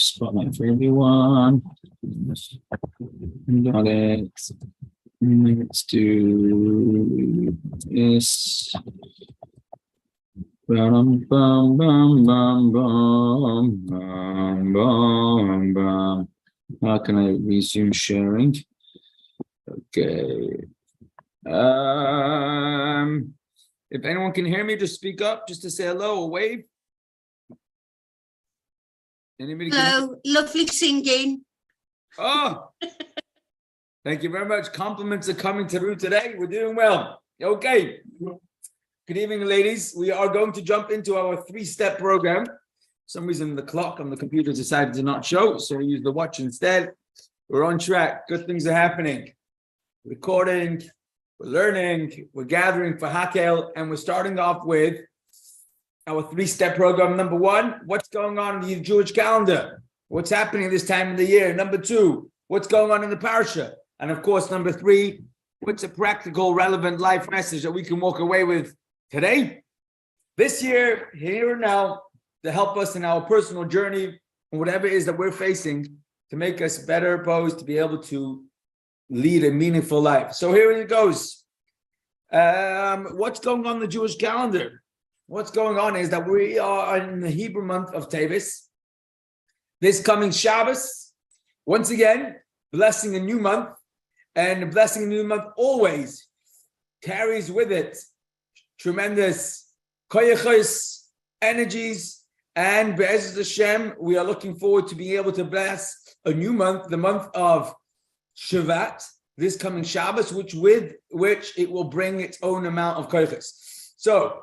spotlight for everyone. Got it. Let's do this. Bum, bum, bum, bum, bum, bum, bum, bum. How can I resume sharing? Okay. If anyone can hear me, just speak up, just to say hello or wave. Anybody? Hello, lovely singing. Oh, thank you very much. Compliments are coming through today. We're doing well. Okay. Good evening, ladies. We are going to jump into our 3-step program. For some reason, the clock on the computer decided to not show, so we use the watch instead. We're on track. Good things are happening. Recording, we're learning, we're gathering for Hakel, and we're starting off with our 3-step program. Number 1, what's going on in the Jewish calendar? What's happening this time of the year? Number 2, what's going on in the Parshah? And of course, number 3, what's a practical, relevant life message that we can walk away with today, this year, here and now, to help us in our personal journey and whatever it is that we're facing to make us better posed to be able to lead a meaningful life. So here it goes. What's going on in the Jewish calendar? What's going on is that we are in the Hebrew month of Tevis. This coming Shabbos, once again, blessing a new month, and blessing a new month always carries with it tremendous koyachos, energies, and Be'ezras Hashem, we are looking forward to being able to bless a new month, the month of Shavat, this coming Shabbos, with which it will bring its own amount of koyachos. So,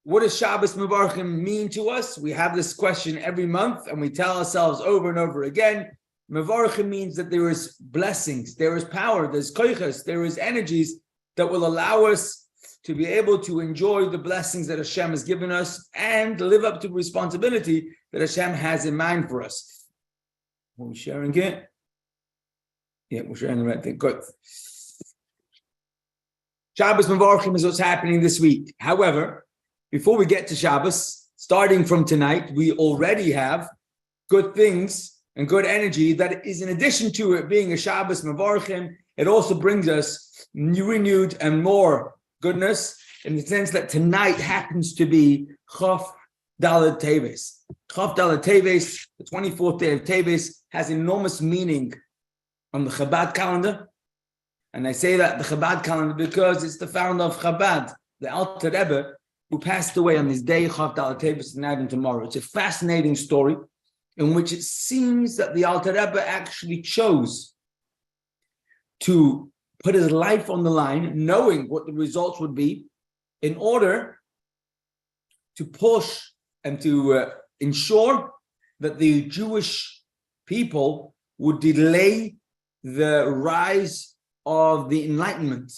what does Shabbos Mevarchim mean to us? We have this question every month, and we tell ourselves over and over again. Mevarchim means that there is blessings, there is power, there's koyachos, there is energies that will allow us to be able to enjoy the blessings that Hashem has given us and live up to the responsibility that Hashem has in mind for us. Are we sharing it? Yeah, we're sharing the right thing. Good. Shabbos Mevarchim is what's happening this week. However, before we get to Shabbos, starting from tonight, we already have good things and good energy that is in addition to it being a Shabbos Mevarchim, it also brings us renewed and more goodness in the sense that tonight happens to be Chof Daled Teves. Chof Daled Teves, the 24th day of Teves, has enormous meaning on the Chabad calendar. And I say that the Chabad calendar because it's the founder of Chabad, the Alter Rebbe, who passed away on this day, Chof Daled Teves, tonight and tomorrow. It's a fascinating story in which it seems that the Alter Rebbe actually chose to put his life on the line, knowing what the results would be, in order to push and to ensure that the Jewish people would delay the rise of the Enlightenment,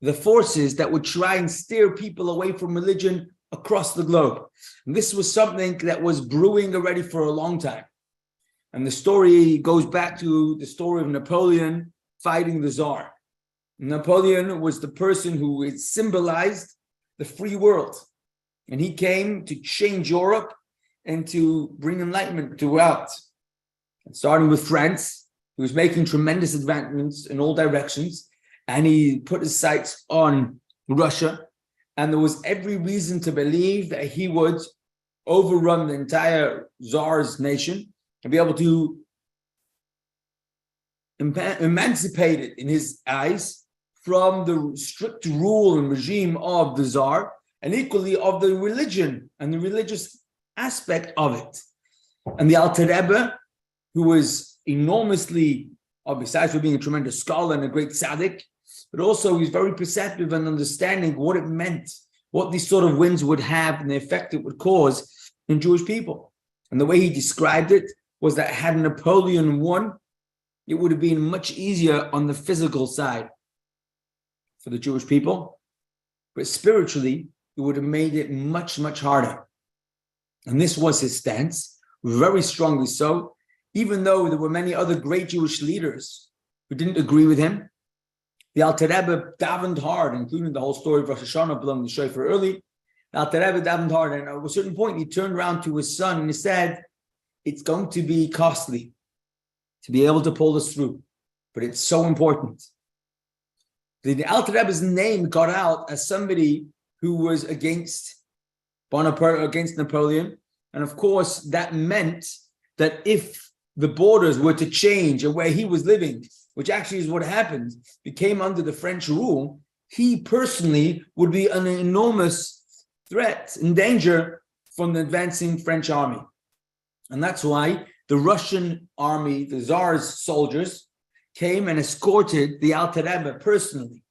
the forces that would try and steer people away from religion across the globe. And this was something that was brewing already for a long time. And the story goes back to the story of Napoleon fighting the Tsar. Napoleon was the person who symbolized the free world. And he came to change Europe and to bring enlightenment throughout. And starting with France, he was making tremendous advancements in all directions. And he put his sights on Russia. And there was every reason to believe that he would overrun the entire Tsar's nation and be able to emancipate it in his eyes from the strict rule and regime of the Tsar, and equally of the religion and the religious aspect of it. And the Alter Rebbe, who was enormously, besides for being a tremendous scholar and a great tzaddik, but also he was very perceptive and understanding what it meant, what these sort of winds would have and the effect it would cause in Jewish people. And the way he described it was that had Napoleon won, it would have been much easier on the physical side for the Jewish people, but spiritually, it would have made it much, much harder. And this was his stance, very strongly so, even though there were many other great Jewish leaders who didn't agree with him. The Alter Rebbe davened hard, including the whole story of Rosh Hashanah blowing the shofar early. The Alter Rebbe davened hard, and at a certain point, he turned around to his son and he said, it's going to be costly to be able to pull this through, but it's so important. The Alter Rebbe's name got out as somebody who was against Bonaparte, against Napoleon. And of course, that meant that if the borders were to change and where he was living, which actually is what happened, became under the French rule, he personally would be an enormous threat and danger from the advancing French army. And that's why the Russian army, the Tsar's soldiers, came and escorted the Alter Rebbe personally,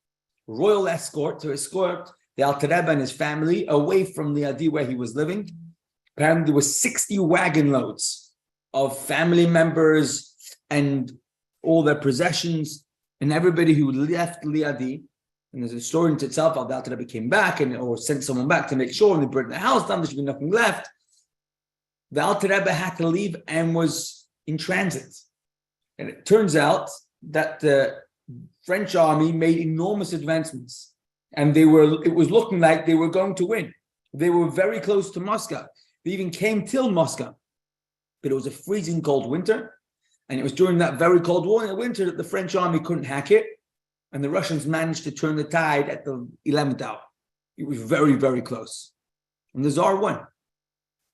royal escort to escort the Alter Rebbe and his family away from the Adi where he was living. Apparently there were 60 wagon loads of family members and all their possessions and everybody who left Liadi. And there's a story in itself how the Alter Rebbe came back or sent someone back to make sure, and they burned the house down, there should be nothing left. The Alter Rebbe had to leave and was in transit. And it turns out that the French army made enormous advancements, and it was looking like they were going to win. They were very close to Moscow. They even came till Moscow. But it was a freezing cold winter, and it was during that very cold winter that the French army couldn't hack it, and the Russians managed to turn the tide at the 11th hour. It was very, very close. And the Tsar won.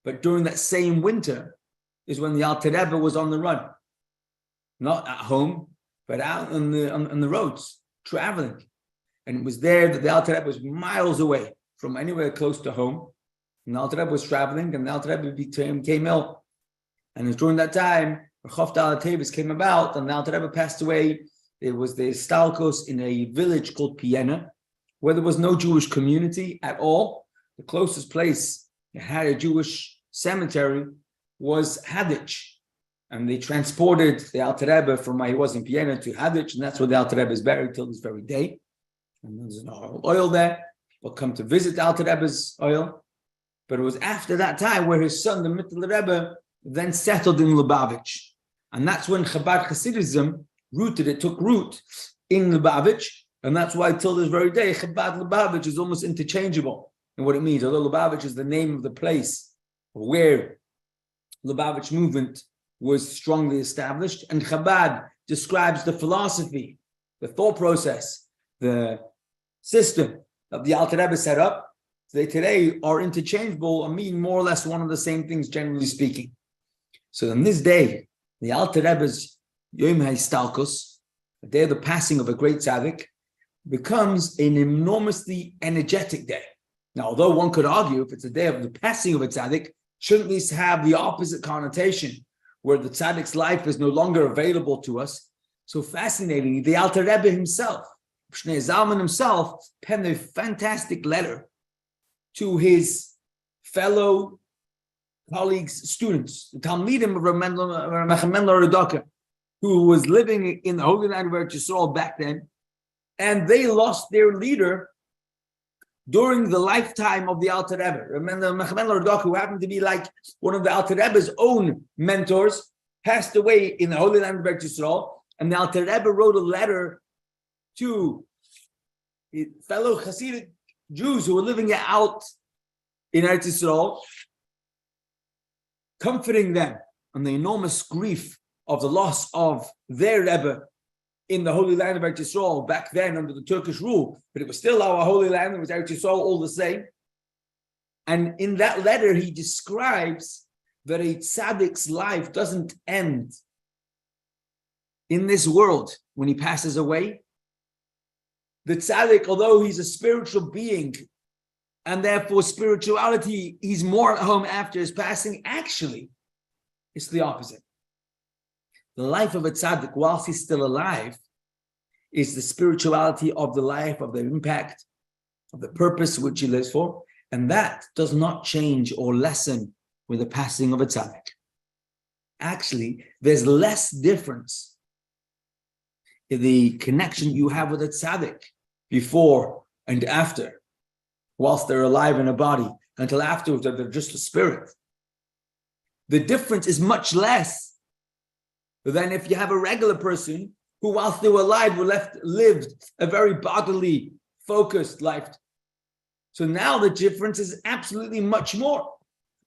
But during that same winter is when the Alter Rebbe was on the run. Not at home, but out on the roads, traveling. And it was there that the Alter Rebbe was miles away from anywhere close to home. And the Alter Rebbe was traveling, and the Alter Rebbe became ill. And it was during that time, Chof Dal Tevis came about, and the Alter Rebbe passed away. There was the Stalkos in a village called Vienna, where there was no Jewish community at all. The closest place that had a Jewish cemetery was Hadich. And they transported the Alter Rebbe from where he was in Vienna to Hadich, and that's where the Alter Rebbe is buried till this very day. And there's no oil there. People come to visit the Alter Rebbe's oil. But it was after that time where his son, the Mittler Rebbe, then settled in Lubavitch. And that's when Chabad Hasidism took root in Lubavitch. And that's why till this very day, Chabad Lubavitch is almost interchangeable in what it means. Although Lubavitch is the name of the place where Lubavitch movement was strongly established. And Chabad describes the philosophy, the thought process, the system that the Alter Rebbe set up. They today are interchangeable and mean more or less one of the same things, generally speaking. So on this day, the Alter Rebbe's Yom HaStalkos, the day of the passing of a great tzaddik, becomes an enormously energetic day. Now, although one could argue if it's a day of the passing of a tzaddik, shouldn't this have the opposite connotation, where the tzaddik's life is no longer available to us? So fascinatingly, the Alter Rebbe himself, Shnei Zalman himself, penned a fantastic letter to his fellow colleagues, students, the Talmidim of Mendel Rodaka, who was living in the Holy Land of Eretz Yisrael back then, and they lost their leader during the lifetime of the Alter Rebbe. Remember, Mendel Rodaka, who happened to be like one of the Alter Rebbe's own mentors, passed away in the Holy Land of Eretz Yisrael, and the Alter Rebbe wrote a letter to fellow Hasidic Jews who were living out in Eretz Yisrael, comforting them on the enormous grief of the loss of their Rebbe in the Holy Land of Eretz Yisrael back then under the Turkish rule, but it was still our Holy Land. It was Eretz Yisrael all the same. And in that letter, he describes that a tzaddik's life doesn't end in this world when he passes away. The tzaddik, although he's a spiritual being, and therefore spirituality, he's more at home after his passing. Actually, it's the opposite. The life of a tzaddik, whilst he's still alive, is the spirituality of the life, of the impact, of the purpose which he lives for. And that does not change or lessen with the passing of a tzaddik. Actually, there's less difference in the connection you have with a tzaddik before and after, whilst they're alive in a body, until afterwards they're just a spirit. The difference is much less than if you have a regular person who, whilst they were alive, lived a very bodily, focused life. So now the difference is absolutely much more.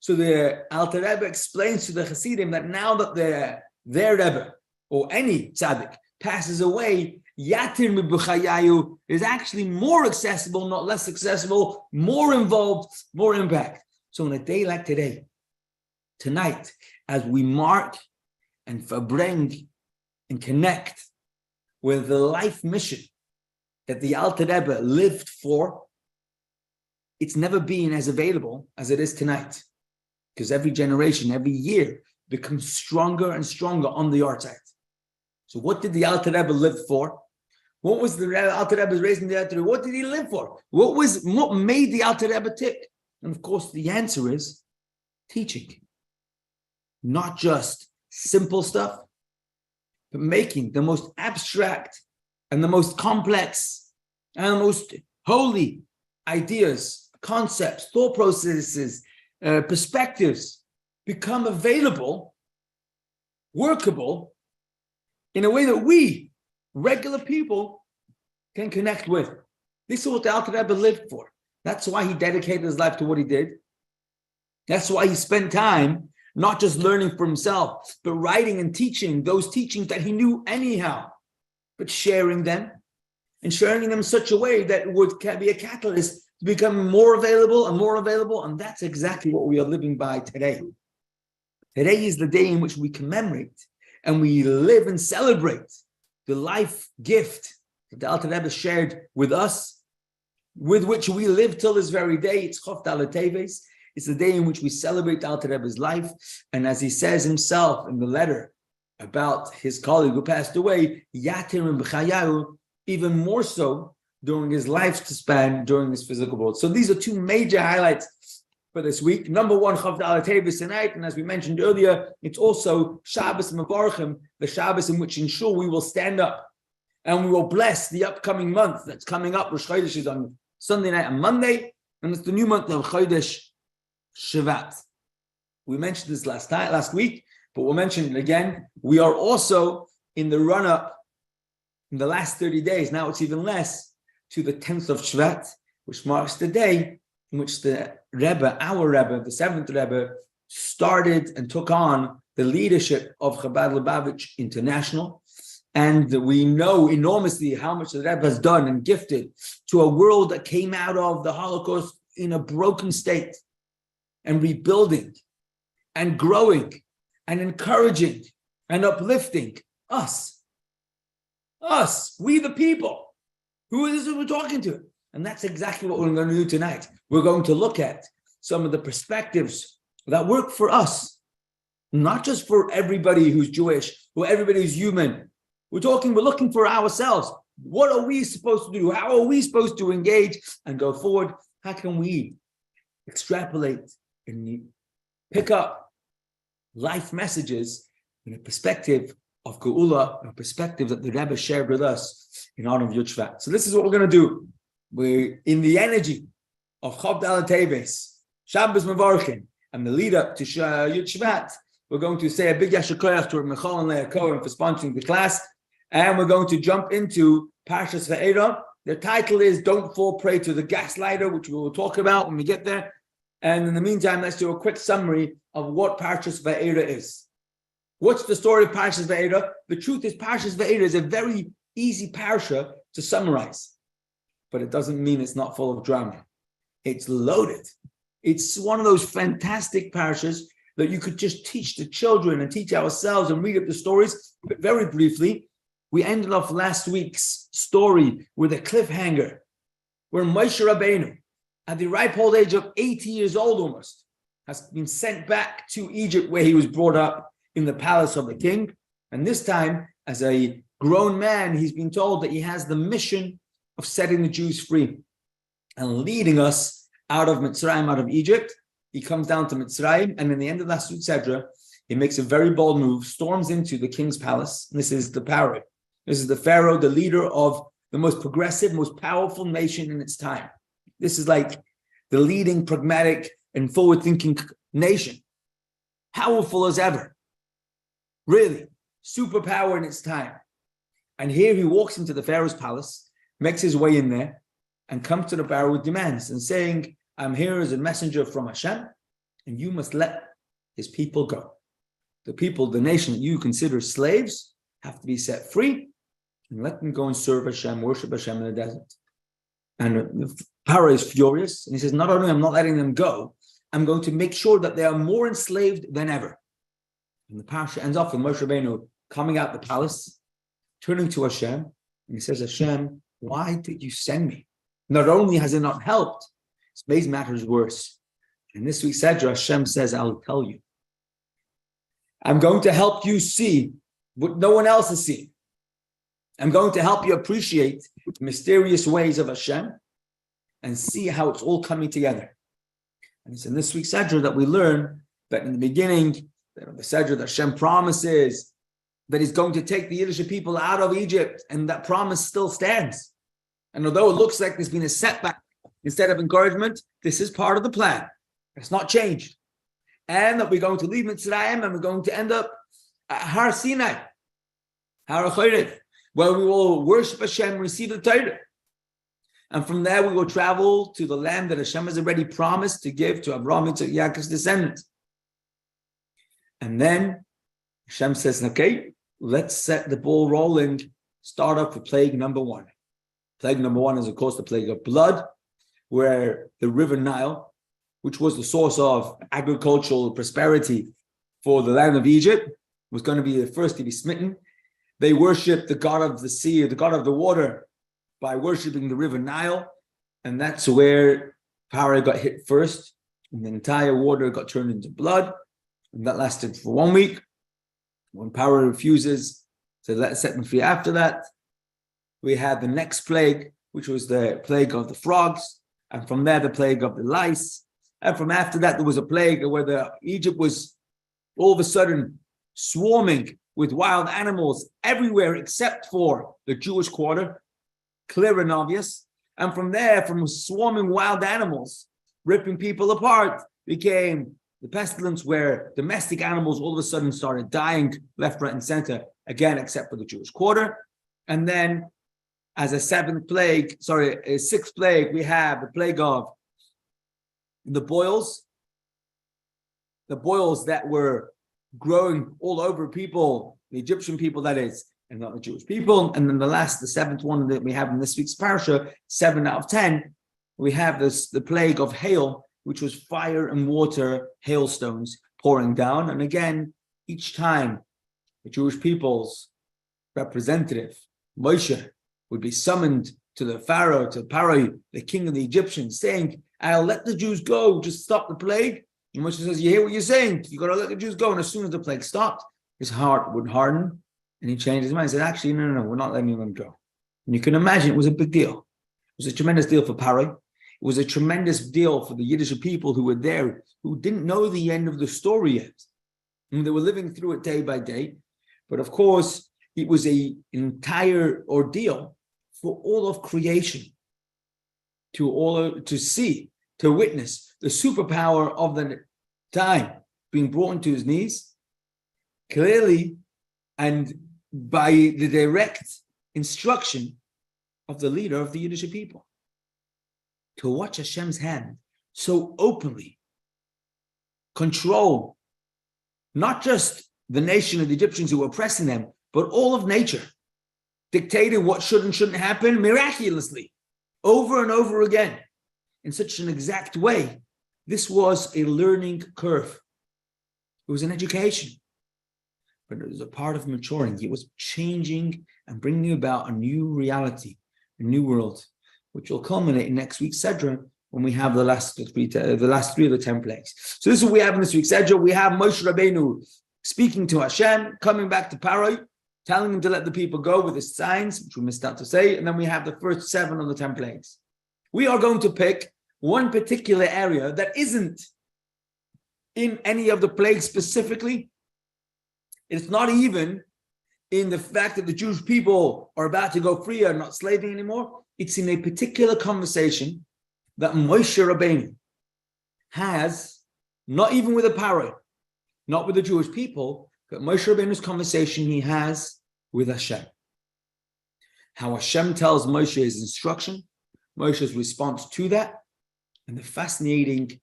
So the Alter Rebbe explains to the Hasidim that now that their Rebbe, or any tzaddik, passes away, Yatir Mibuchayayu is actually more accessible, not less accessible, more involved, more impact. So on a day like today, tonight, as we mark and verbring and connect with the life mission that the Alter Rebbe lived for, it's never been as available as it is tonight. Because every generation, every year, becomes stronger and stronger on the art side. So what did the Alter Rebbe live for? What was the Alter Rebbe's raising the Alter Rebbe? What did he live for? What made the Alter Rebbe tick? And of course, the answer is teaching. Not just simple stuff, but making the most abstract and the most complex and the most holy ideas, concepts, thought processes, perspectives become available, workable, in a way that we, regular people, can connect with. This is what the Alter Rebbe lived for. That's why he dedicated his life to what he did. That's why he spent time not just learning for himself, but writing and teaching those teachings that he knew anyhow, but sharing them, and sharing them in such a way that can be a catalyst to become more available, and that's exactly what we are living by today. Today is the day in which we commemorate and we live and celebrate the life gift that the Alter Rebbe shared with us, with which we live till this very day. It's Chof Dalet Teves. It's the day in which we celebrate the Alter Rebbe's life. And as he says himself in the letter about his colleague who passed away, Yatir B'chayahu, even more so during his lifespan, during this physical world. So these are two major highlights for this week. Number one, Chof Dalet Teves tonight, and as we mentioned earlier, it's also Shabbos Mevarchim, the Shabbos in which ensure we will stand up and we will bless the upcoming month that's coming up. Rosh Chodesh is on Sunday night and Monday, and it's the new month of Chodesh Shevat. We mentioned this last week, but we'll mention it again. We are also in the run-up in the last 30 days, now it's even less, to the 10th of Shvat, which marks the day in which the Rebbe, our Rebbe, the 7th Rebbe, started and took on the leadership of Chabad Lubavitch International. And we know enormously how much the Rebbe has done and gifted to a world that came out of the Holocaust in a broken state, and rebuilding and growing and encouraging and uplifting us, we the people. Who is it we're talking to? And that's exactly what we're going to do tonight. We're going to look at some of the perspectives that work for us, not just for everybody who's Jewish or everybody who's human. We're looking for ourselves. What are we supposed to do? How are we supposed to engage and go forward? How can we extrapolate and pick up life messages in a perspective of Geula, a perspective that the Rebbe shared with us in honor of Yud Shvat. So this is what we're going to do. We're in the energy of Chof Dalet Teves, Shabbos Mevarchim, and the lead up to Yud Shvat. We're going to say a big Yasher Koyach to Michal and Leah Cohen for sponsoring the class, and we're going to jump into Parshas Vaeira. The title is Don't Fall Prey to the Gaslighter, which we will talk about when we get there. And in the meantime, let's do a quick summary of what Parshas Vaeira is. What's the story of Parshas Vaeira? The truth is, Parshas Vaeira is a very easy parsha to summarize, but it doesn't mean it's not full of drama. It's loaded. It's one of those fantastic parshas that you could just teach the children and teach ourselves and read up the stories. But very briefly, we ended off last week's story with a cliffhanger where Moshe Rabbeinu, at the ripe old age of 80 years old almost, has been sent back to Egypt where he was brought up in the palace of the king. And this time, as a grown man, he's been told that he has the mission of setting the Jews free and leading us out of Mitzrayim, out of Egypt. He comes down to Mitzrayim, and in the end of that Sedra, he makes a very bold move, storms into the king's palace. And this is the Pharaoh. This is the Pharaoh, the leader of the most progressive, most powerful nation in its time. This is like the leading, pragmatic, and forward-thinking nation. Powerful as ever. Really, superpower in its time. And here he walks into the Pharaoh's palace, makes his way in there, and comes to the Pharaoh with demands and saying, I'm here as a messenger from Hashem, and you must let his people go. The people, the nation that you consider slaves, have to be set free, and let them go and serve Hashem, worship Hashem in the desert. And Pharaoh is furious, and he says, not only am I not letting them go, I'm going to make sure that they are more enslaved than ever. And the Parshah ends off with Moshe Rabbeinu coming out the palace, turning to Hashem, and he says, Hashem, why did you send me? Not only has it not helped, it's made matters worse. And this week's Sedra, Hashem says, I'll tell you. I'm going to help you see what no one else has seen. I'm going to help you appreciate the mysterious ways of Hashem and see how it's all coming together. And it's in this week's Sedra that we learn that in the beginning, the Sedra that Hashem promises that he's going to take the Yiddish people out of Egypt, and that promise still stands. And although it looks like there's been a setback instead of encouragement, this is part of the plan. It's not changed. And that we're going to leave Mitzrayim and we're going to end up at Har Sinai, Har Chorev, where we will worship Hashem, receive the Torah. And from there we will travel to the land that Hashem has already promised to give to Abraham and to Yaakov's descendants. And then Hashem says, okay, let's set the ball rolling. Start off with plague number one. Plague number one is, of course, the plague of blood, where the river Nile, which was the source of agricultural prosperity for the land of Egypt, was going to be the first to be smitten. They worshipped the god of the sea, the god of the water, by worshipping the river Nile. And that's where Pharaoh got hit first. And the entire water got turned into blood. And that lasted for 1 week. When Pharaoh refuses to set them free after that, we had the next plague, which was the plague of the frogs. And from there, the plague of the lice. And from after that, there was a plague where Egypt was all of a sudden swarming with wild animals everywhere except for the Jewish quarter, clear and obvious. And from there, from swarming wild animals, ripping people apart, became the pestilence where domestic animals all of a sudden started dying left, right, and center, again, except for the Jewish quarter. And then as a sixth plague, we have the plague of the boils that were growing all over people, the Egyptian people, that is, and not the Jewish people. And then the seventh one that we have in this week's Parshah, 7 out of 10, we have the plague of hail, which was fire and water, hailstones pouring down. And again, each time the Jewish people's representative, Moshe, would be summoned to the Pharaoh, to Paroi, the king of the Egyptians, saying, I'll let the Jews go, just stop the plague. And Moshe says, you hear what you're saying? You got to let the Jews go. And as soon as the plague stopped, his heart would harden. And he changed his mind. He said, actually, no, we're not letting them go. And you can imagine it was a big deal. It was a tremendous deal for Paroi. It was a tremendous deal for the Yiddish people who were there, who didn't know the end of the story yet. And they were living through it day by day. But of course, it was an entire ordeal for all of creation to see, to witness the superpower of the time being brought to his knees clearly and by the direct instruction of the leader of the Yiddish people. To watch Hashem's hand so openly control not just the nation of the Egyptians who were oppressing them, but all of nature, dictating what should and shouldn't happen miraculously, over and over again, in such an exact way. This was a learning curve. It was an education, but it was a part of maturing. It was changing and bringing about a new reality, a new world, which will culminate in next week's Sedra when we have the last three of the 10 plagues. So this is what we have in this week's Sedra. We have Moshe Rabbeinu speaking to Hashem, coming back to Paroi, telling him to let the people go with his signs, which we missed out to say, and then we have the first 7 of the 10 plagues. We are going to pick one particular area that isn't in any of the plagues specifically. It's not even in the fact that the Jewish people are about to go free and not slaving anymore. It's in a particular conversation that Moshe Rabbeinu has, not even with a Paroi, not with the Jewish people, but Moshe Rabbeinu's conversation he has with Hashem. How Hashem tells Moshe his instruction, Moshe's response to that, and the fascinating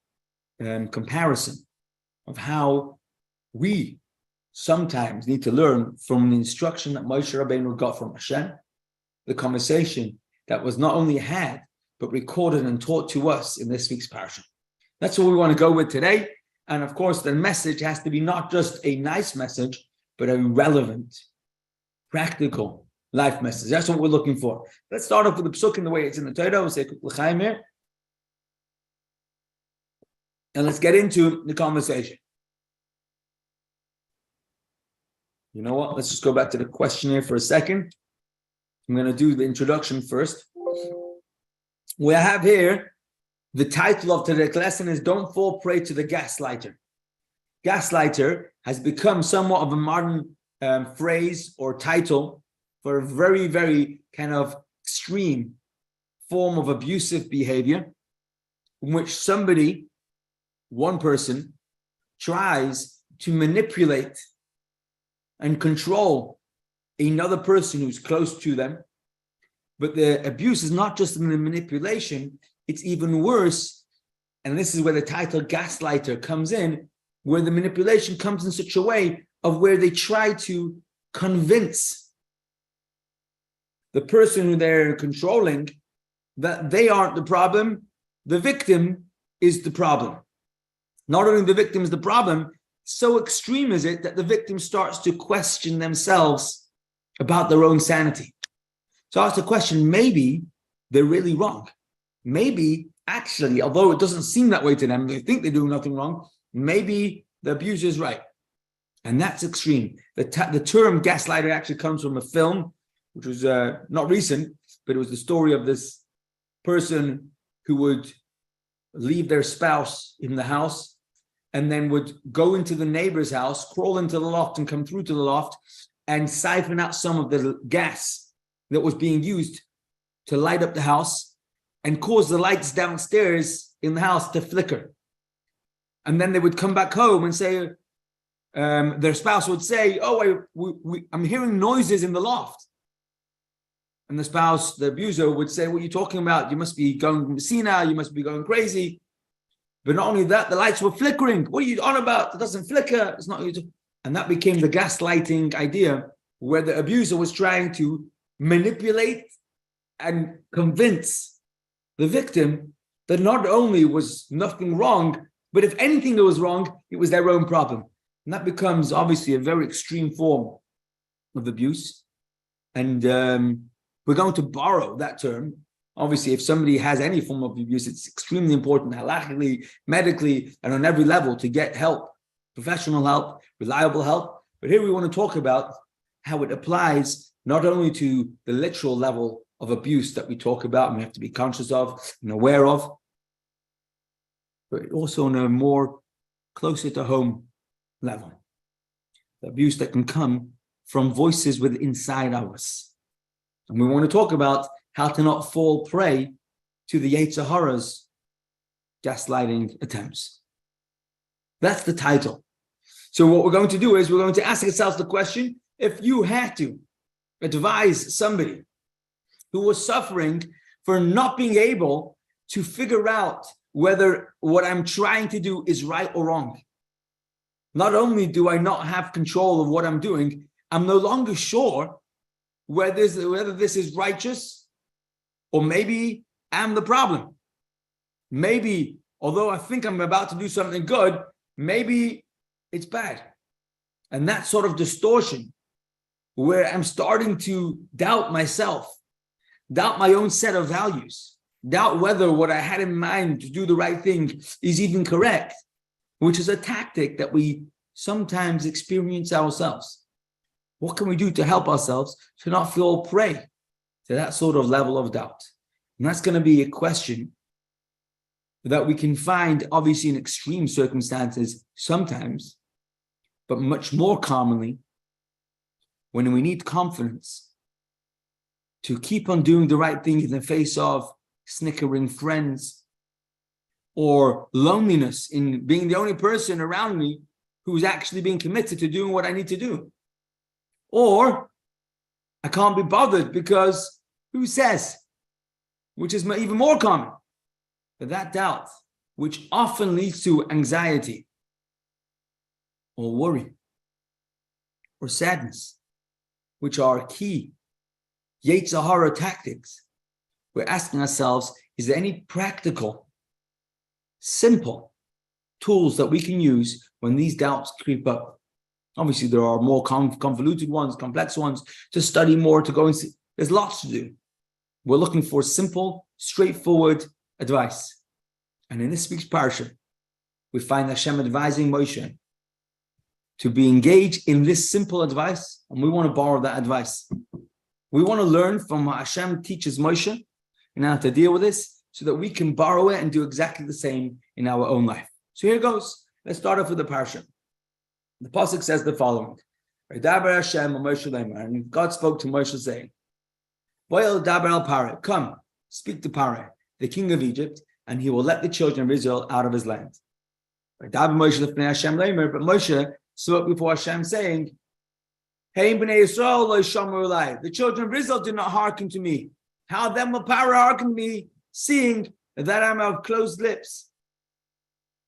comparison of how we sometimes need to learn from the instruction that Moshe Rabbeinu got from Hashem, the conversation that was not only had, but recorded and taught to us in this week's Parshah. That's what we want to go with today. And of course, the message has to be not just a nice message, but a relevant, practical life message. That's what we're looking for. Let's start off with the psukim the way it's in the Torah. We'll say l'chaim here. And let's get into the conversation. You know what? Let's just go back to the questionnaire for a second. I'm going to do the introduction first. We have here, the title of today's lesson is Don't Fall Prey to the Gaslighter. Gaslighter has become somewhat of a modern phrase or title for a very, very kind of extreme form of abusive behavior in which somebody, one person, tries to manipulate and control another person who's close to them. But the abuse is not just in the manipulation, it's even worse. And this is where the title gaslighter comes in, where the manipulation comes in such a way of where they try to convince the person who they're controlling that they aren't the problem, the victim is the problem. Not only the victim is the problem, so extreme is it that the victim starts to question themselves about their own sanity. So ask the question, maybe they're really wrong. Maybe, actually, although it doesn't seem that way to them, they think they're doing nothing wrong, maybe the abuser is right. And that's extreme. The term gaslighter actually comes from a film, which was not recent, but it was the story of this person who would leave their spouse in the house and then would go into the neighbor's house, crawl into the loft and come through to the loft and siphon out some of the gas that was being used to light up the house and cause the lights downstairs in the house to flicker. And then they would come back home and say, their spouse would say, oh, I'm hearing noises in the loft. And the spouse, the abuser, would say, what are you talking about? You must be going senile, you must be going crazy. But not only that, the lights were flickering. What are you on about? It doesn't flicker. It's not. And that became the gaslighting idea, where the abuser was trying to manipulate and convince the victim that not only was nothing wrong, but if anything that was wrong, it was their own problem. And that becomes obviously a very extreme form of abuse. And we're going to borrow that term. Obviously, if somebody has any form of abuse, it's extremely important, halachically, medically, and on every level to get help, professional help, reliable help. But here we want to talk about how it applies not only to the literal level of abuse that we talk about and we have to be conscious of and aware of, but also on a more closer to home level. The abuse that can come from voices within inside us. And we want to talk about how to not fall prey to the Yetzer Hara's gaslighting attempts. That's the title. So what we're going to do is we're going to ask ourselves the question, if you had to advise somebody who was suffering for not being able to figure out whether what I'm trying to do is right or wrong. Not only do I not have control of what I'm doing, I'm no longer sure whether this is righteous, or maybe I'm the problem. Maybe, although I think I'm about to do something good, maybe it's bad. And that sort of distortion, where I'm starting to doubt myself, doubt my own set of values, doubt whether what I had in mind to do the right thing is even correct, which is a tactic that we sometimes experience ourselves. What can we do to help ourselves to not fall prey to that sort of level of doubt? And that's going to be a question that we can find, obviously, in extreme circumstances sometimes, but much more commonly when we need confidence to keep on doing the right thing in the face of snickering friends, or loneliness in being the only person around me who's actually being committed to doing what I need to do. Or I can't be bothered because who says? Which is even more common. But that doubt, which often leads to anxiety, or worry or sadness, which are key Yetzer Hara tactics, we're asking ourselves, is there any practical, simple tools that we can use when these doubts creep up? Obviously, there are more convoluted ones, complex ones, to study more, to go and see. There's lots to do. We're looking for simple, straightforward advice. And in this week's Parshah, we find Hashem advising Moshe to be engaged in this simple advice, and we want to borrow that advice. We want to learn from what Hashem teaches Moshe and how to deal with this, so that we can borrow it and do exactly the same in our own life. So here goes. Let's start off with the Parshah. The pasuk says the following: "V'daber Hashem Moshe Lemar," and God spoke to Moshe saying, "Vo'el daber el Parah, come, speak to Parah, the king of Egypt, and he will let the children of Israel out of his land." V'daber Moshe lefnei Hashem Lemar, but Moshe spoke before Hashem, saying, "Hey, bnei Yisrael lo yishamu elai, the children of Israel did not hearken to me. How then will Parah hearken to me, seeing that I have closed lips?"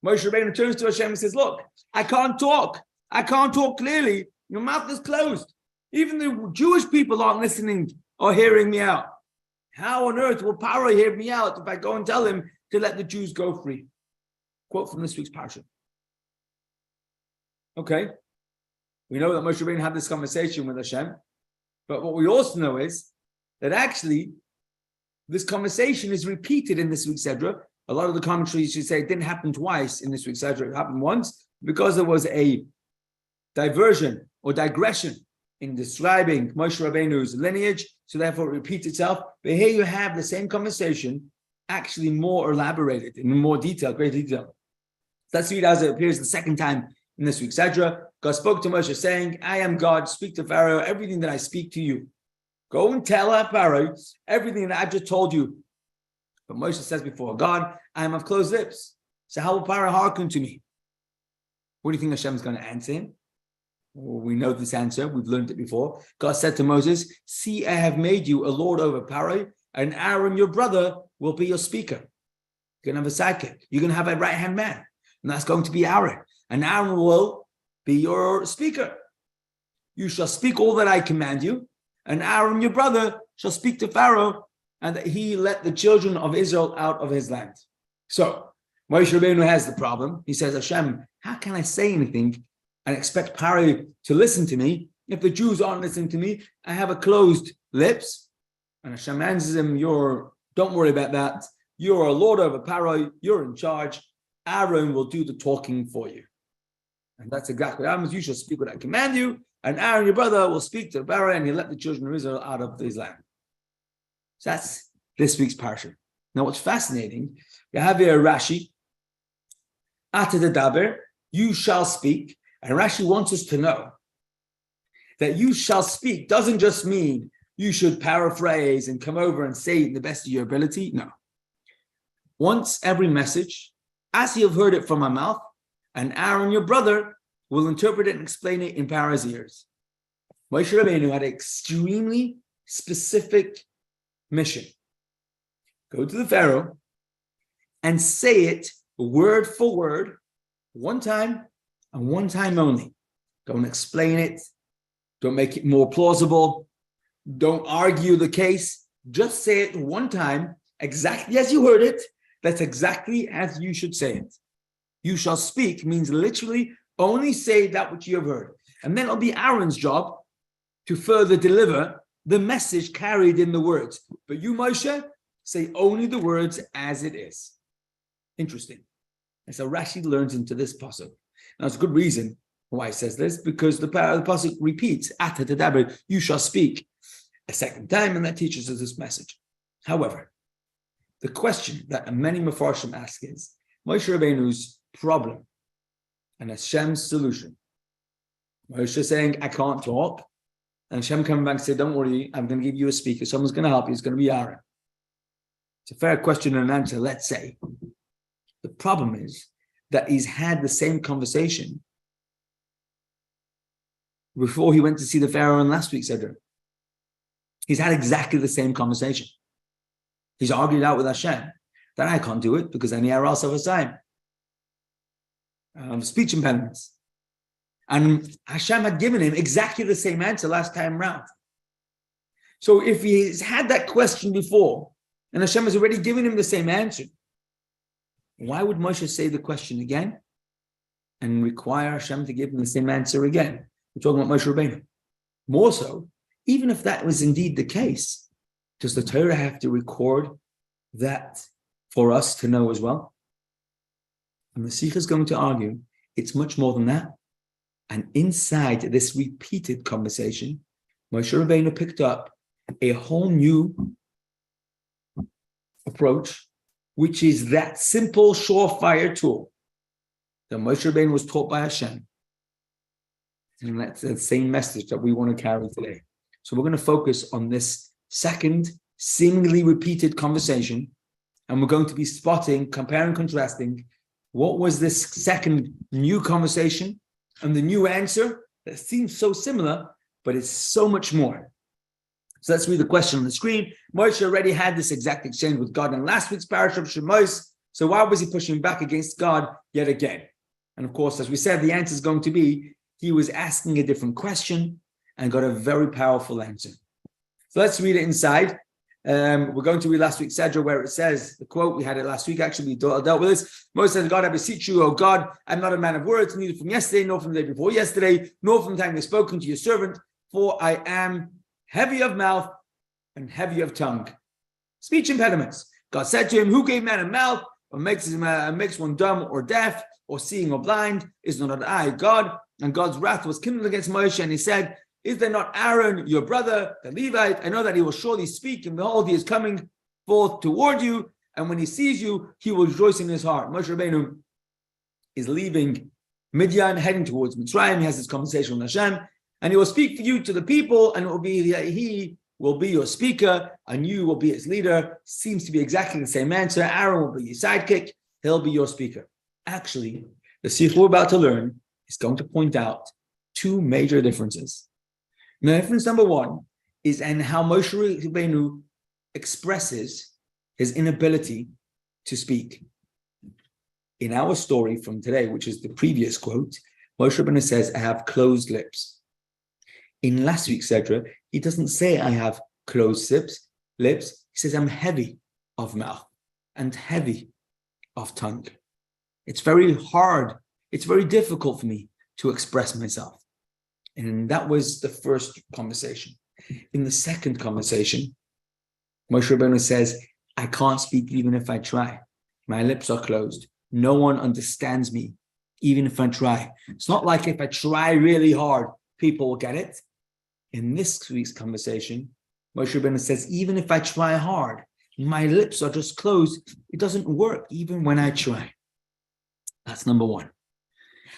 Moshe Rabbeinu turns to Hashem and says, "Look, I can't talk. I can't talk clearly. Your mouth is closed. Even the Jewish people aren't listening or hearing me out. How on earth will Parah hear me out if I go and tell him to let the Jews go free?" Quote from this week's Parshah. Okay, we know that Moshe Rabbeinu had this conversation with Hashem, but what we also know is that actually this conversation is repeated in this week's Sedra. A lot of the commentaries should say it didn't happen twice in this week's Sedra. It happened once because there was a diversion or digression in describing Moshe Rabbeinu's lineage, so therefore it repeats itself. But here you have the same conversation, actually more elaborated, in more detail, great detail. Let's read as it appears the second time in this week's Sedra. God spoke to Moshe saying, "I am God, speak to Pharaoh everything that I speak to you. Go and tell Pharaoh everything that I just told you." But Moshe says before God, "I am of closed lips. So how will Pharaoh hearken to me?" What do you think Hashem is going to answer him? Well, we know this answer. We've learned it before. God said to Moses, "See, I have made you a lord over Pharaoh, and Aaron, your brother, will be your speaker." You're going to have a sidekick. You're going to have a right-hand man, and that's going to be Aaron. And Aaron will be your speaker. You shall speak all that I command you, and Aaron, your brother, shall speak to Pharaoh, and that he let the children of Israel out of his land. So, Moshe Rabbeinu has the problem. He says, "Hashem, how can I say anything and expect Pharaoh to listen to me if the Jews aren't listening to me? I have a closed lips." And Hashem answers him, "Don't worry about that. You're a lord over Pharaoh. You're in charge. Aaron will do the talking for you." And that's exactly what happens. You shall speak what I command you, and Aaron, your brother, will speak to Pharaoh, and he'll let the children of Israel out of his land. So that's this week's Parshah. Now, what's fascinating, you have here Rashi, Ata Daber, you shall speak. And Rashi wants us to know that you shall speak doesn't just mean you should paraphrase and come over and say it in the best of your ability. No. Once every message, as you have heard it from my mouth, and Aaron, your brother, will interpret it and explain it in Pharaoh's ears. Moshe Rabbeinu had an extremely specific mission. Go to the Pharaoh and say it word for word, one time and one time only. Don't explain it. Don't make it more plausible. Don't argue the case. Just say it one time, exactly as you heard it. That's exactly as you should say it. You shall speak means literally only say that which you have heard. And then it'll be Aaron's job to further deliver the message carried in the words. But you, Moshe, say only the words as it is. Interesting. And so Rashi learns into this pasuk. Now, it's a good reason why he says this, because the pasuk repeats, Ata Tadaber, you shall speak, a second time, and that teaches us this message. However, the question that many Mefarshim ask is, Moshe Rabbeinu's problem and Hashem's solution. Moshe saying, I can't talk, and Hashem coming back and say, don't worry, I'm going to give you a speaker. Someone's going to help you. It's going to be Aaron. It's a fair question and answer, let's say. The problem is that he's had the same conversation before he went to see the Pharaoh in last week's Sedra. He's had exactly the same conversation. He's argued out with Hashem that I can't do it because any else of time. Speech impediments. And Hashem had given him exactly the same answer last time round. So if he's had that question before, and Hashem has already given him the same answer, why would Moshe say the question again and require Hashem to give him the same answer again? We're talking about Moshe Rabbeinu. More so, even if that was indeed the case, does the Torah have to record that for us to know as well? And the Sikh is going to argue it's much more than that. And inside this repeated conversation, Moshe Rabbeinu picked up a whole new approach, which is that simple, surefire tool that Moshe Rabbeinu was taught by Hashem. And that's the same message that we want to carry today. So we're going to focus on this second, seemingly repeated conversation, and we're going to be spotting, comparing, contrasting what was this second new conversation and the new answer that seems so similar, but it's so much more. So let's read the question on the screen. Moshe already had this exact exchange with God in last week's Parshah of Shemos. So why was he pushing back against God yet again? And of course, as we said, the answer is going to be he was asking a different question and got a very powerful answer. So let's read it inside. We're going to read last week's Sedra where it says, the quote, we had it last week, actually, we dealt with this. Moshe says, God, I beseech you, O God, I'm not a man of words, neither from yesterday, nor from the day before yesterday, nor from the time I've spoken to your servant, for I am heavy of mouth and heavy of tongue. Speech impediments. God said to him, who gave man a mouth, or makes one dumb or deaf, or seeing or blind? Is not I, God? And God's wrath was kindled against Moshe, and he said, is there not Aaron, your brother, the Levite? I know that he will surely speak, and behold, he is coming forth toward you, and when he sees you, he will rejoice in his heart. Moshe Rabbeinu is leaving Midian, heading towards Mitzrayim. He has this conversation with Hashem, and he will speak for you to the people, and it will be he will be your speaker, and you will be his leader. Seems to be exactly the same answer. Aaron will be your sidekick. He'll be your speaker. Actually, the Sikh we're about to learn is going to point out two major differences. Now, difference number one is in how Moshe Rabbeinu expresses his inability to speak. In our story from today, which is the previous quote, Moshe Rabbeinu says, I have closed lips. In last week's Sedra, he doesn't say I have closed lips. He says I'm heavy of mouth and heavy of tongue. It's very hard. It's very difficult for me to express myself. And that was the first conversation. In the second conversation, Moshe Rabbeinu says, I can't speak even if I try. My lips are closed. No one understands me, even if I try. It's not like if I try really hard, people will get it. In this week's conversation, Moshe Rabbeinu says, even if I try hard, my lips are just closed. It doesn't work even when I try. That's number one.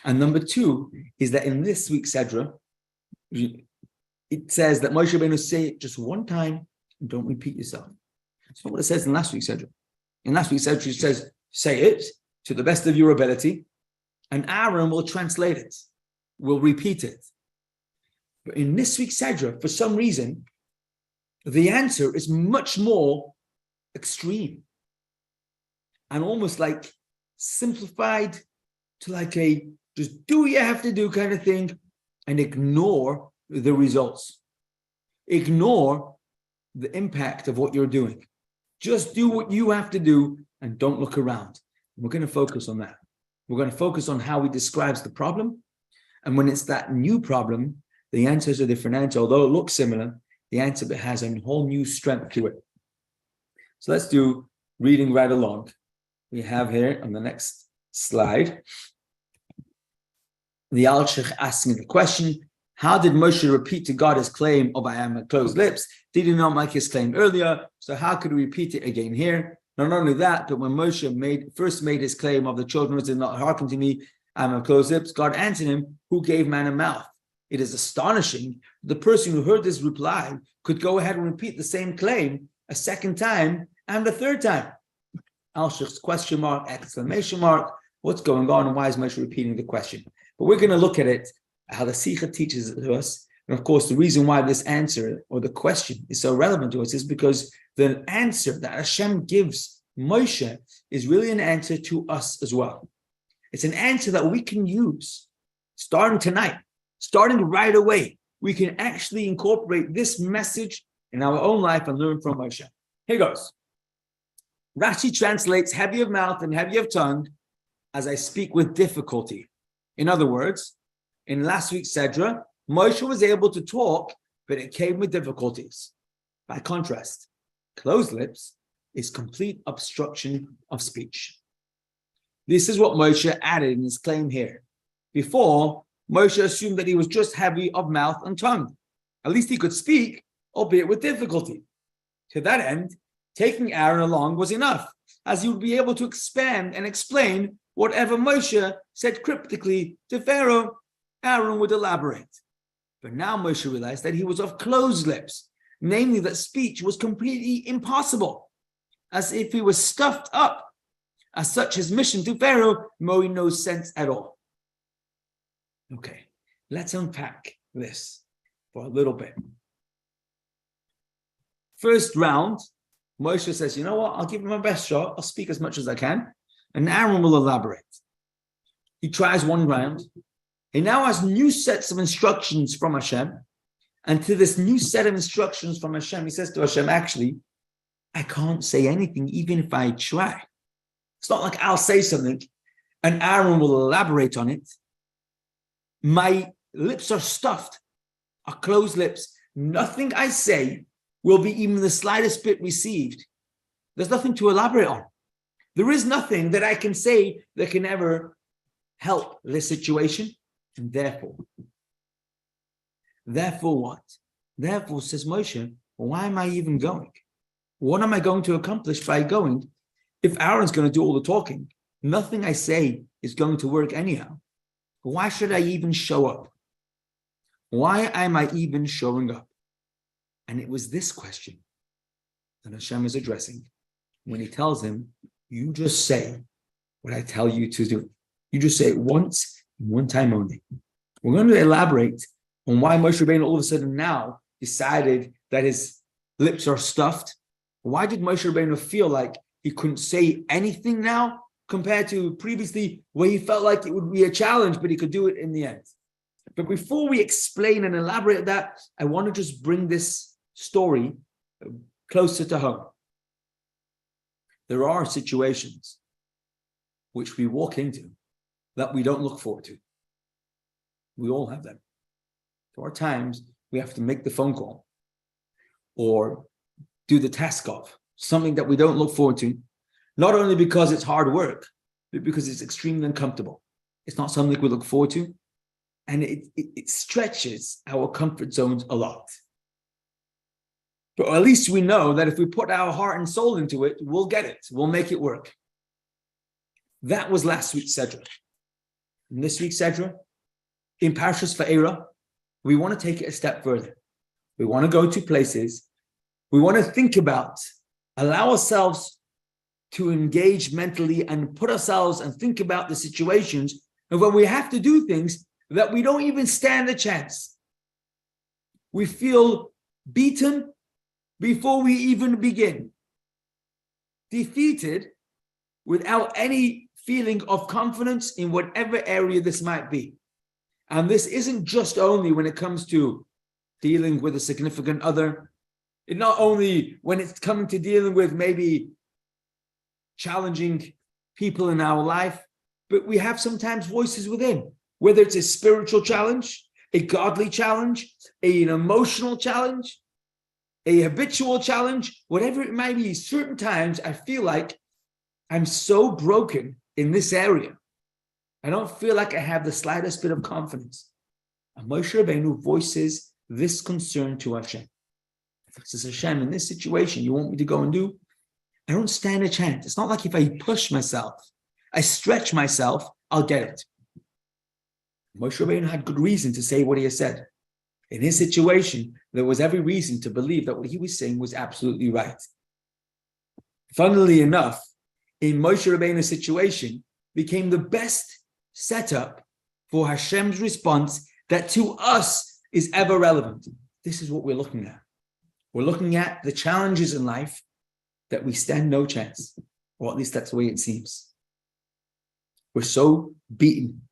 And number two is that in this week's Sedra, it says that Moshe Rabbeinu say it just one time and don't repeat yourself. That's not what it says in last week's Sedra. In last week's Sedra, it says, say it to the best of your ability, and Aaron will translate it, will repeat it. But in this week's Sedra, for some reason, the answer is much more extreme and almost like simplified to like a just do what you have to do kind of thing and ignore the results. Ignore the impact of what you're doing. Just do what you have to do and don't look around. We're going to focus on that. We're going to focus on how he describes the problem. And when it's that new problem, the answer is a different answer. Although it looks similar, the answer has a whole new strength to it. So let's do reading right along. We have here on the next slide, the Al-Sheikh asking the question, how did Moshe repeat to God his claim of I am closed lips? Did he not make his claim earlier? So how could he repeat it again here? Not only that, but when Moshe first made his claim of the children who did not hearken to me, I am closed lips, God answered him, who gave man a mouth? It is astonishing the person who heard this reply could go ahead and repeat the same claim a second time and the third time. Al-Sheikh's question mark, exclamation mark. What's going on and why is Moshe repeating the question? But we're going to look at it, how the Sikha teaches it to us. And of course, the reason why this answer or the question is so relevant to us is because the answer that Hashem gives Moshe is really an answer to us as well. It's an answer that we can use starting tonight. starting right away, we can actually incorporate this message in our own life and learn from Moshe. Here goes. Rashi translates heavy of mouth and heavy of tongue as I speak with difficulty. In other words, in last week's Sedra, Moshe was able to talk, but it came with difficulties. By contrast, closed lips is complete obstruction of speech. This is what Moshe added in his claim here. Before, Moshe assumed that he was just heavy of mouth and tongue. At least he could speak, albeit with difficulty. To that end, taking Aaron along was enough, as he would be able to expand and explain whatever Moshe said cryptically to Pharaoh. Aaron would elaborate. But now Moshe realized that he was of closed lips, namely that speech was completely impossible, as if he was stuffed up. As such, his mission to Pharaoh made no sense at all. Okay, let's unpack this for a little bit. First round, Moshe says, you know what, I'll give him my best shot. I'll speak as much as I can. And Aaron will elaborate. He tries one round. He now has new sets of instructions from Hashem. And to this new set of instructions from Hashem, he says to Hashem, actually, I can't say anything, even if I try. It's not like I'll say something and Aaron will elaborate on it. My lips are stuffed, are closed lips. Nothing I say will be even the slightest bit received. There's nothing to elaborate on. There is nothing that I can say that can ever help this situation. And therefore what? Therefore, says Moshe, why am I even going? What am I going to accomplish by going? If Aaron's going to do all the talking, nothing I say is going to work anyhow. Why should I even show up? Why am I even showing up? And it was this question that Hashem is addressing when he tells him, you just say what I tell you to do. You just say it once, one time only. We're going to elaborate on why Moshe Rabbeinu all of a sudden now decided that his lips are stuffed. Why did Moshe Rabbeinu feel like he couldn't say anything now compared to previously where he felt like it would be a challenge, but he could do it in the end? But before we explain and elaborate that, I want to just bring this story closer to home. There are situations which we walk into that we don't look forward to. We all have them. There are times we have to make the phone call or do the task of something that we don't look forward to, not only because it's hard work, but because it's extremely uncomfortable. It's not something we look forward to, and it stretches our comfort zones a lot. But at least we know that if we put our heart and soul into it, we'll get it. We'll make it work. That was last week's Sedra. In this week's Sedra, in Parshas Vaeira, we want to take it a step further. We want to go to places. We want to think about, allow ourselves to engage mentally and put ourselves and think about the situations of when we have to do things that we don't even stand a chance. We feel beaten before we even begin, defeated without any feeling of confidence in whatever area this might be. And this isn't just only when it comes to dealing with a significant other. It's not only when it's coming to dealing with maybe challenging people in our life, but we have sometimes voices within, whether it's a spiritual challenge, a godly challenge, an emotional challenge, a habitual challenge, whatever it might be. Certain times I feel like I'm so broken in this area. I don't feel like I have the slightest bit of confidence. And Moshe Rabbeinu voices this concern to Hashem. He says, Hashem, in this situation you want me to go and do, I don't stand a chance. It's not like if I push myself, I stretch myself, I'll get it. Moshe Rabbeinu had good reason to say what he has said. In his situation, there was every reason to believe that what he was saying was absolutely right. Funnily enough, in Moshe Rabbeinu's situation, became the best setup for Hashem's response that to us is ever relevant. This is what we're looking at. We're looking at the challenges in life that we stand no chance, or at least that's the way it seems. We're so beaten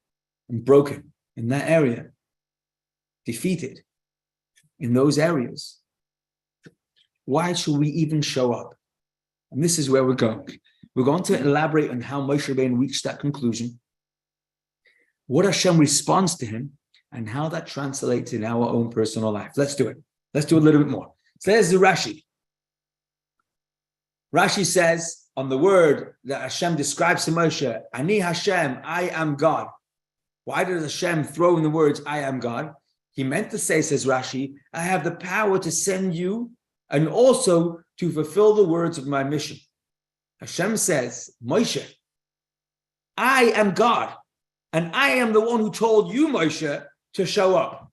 and broken in that area defeated in those areas, why should we even show up? And this is where we're going. We're going to elaborate on how Moshe Rabbeinu reached that conclusion, what Hashem responds to him, and how that translates in our own personal life. Let's do it. Let's do a little bit more. So there's the Rashi. Rashi says on the word that Hashem describes to Moshe, Ani Hashem, I am God. Why does Hashem throw in the words, I am God? He meant to say, says Rashi, I have the power to send you and also to fulfill the words of my mission. Hashem says, Moshe, I am God, and I am the one who told you, Moshe, to show up.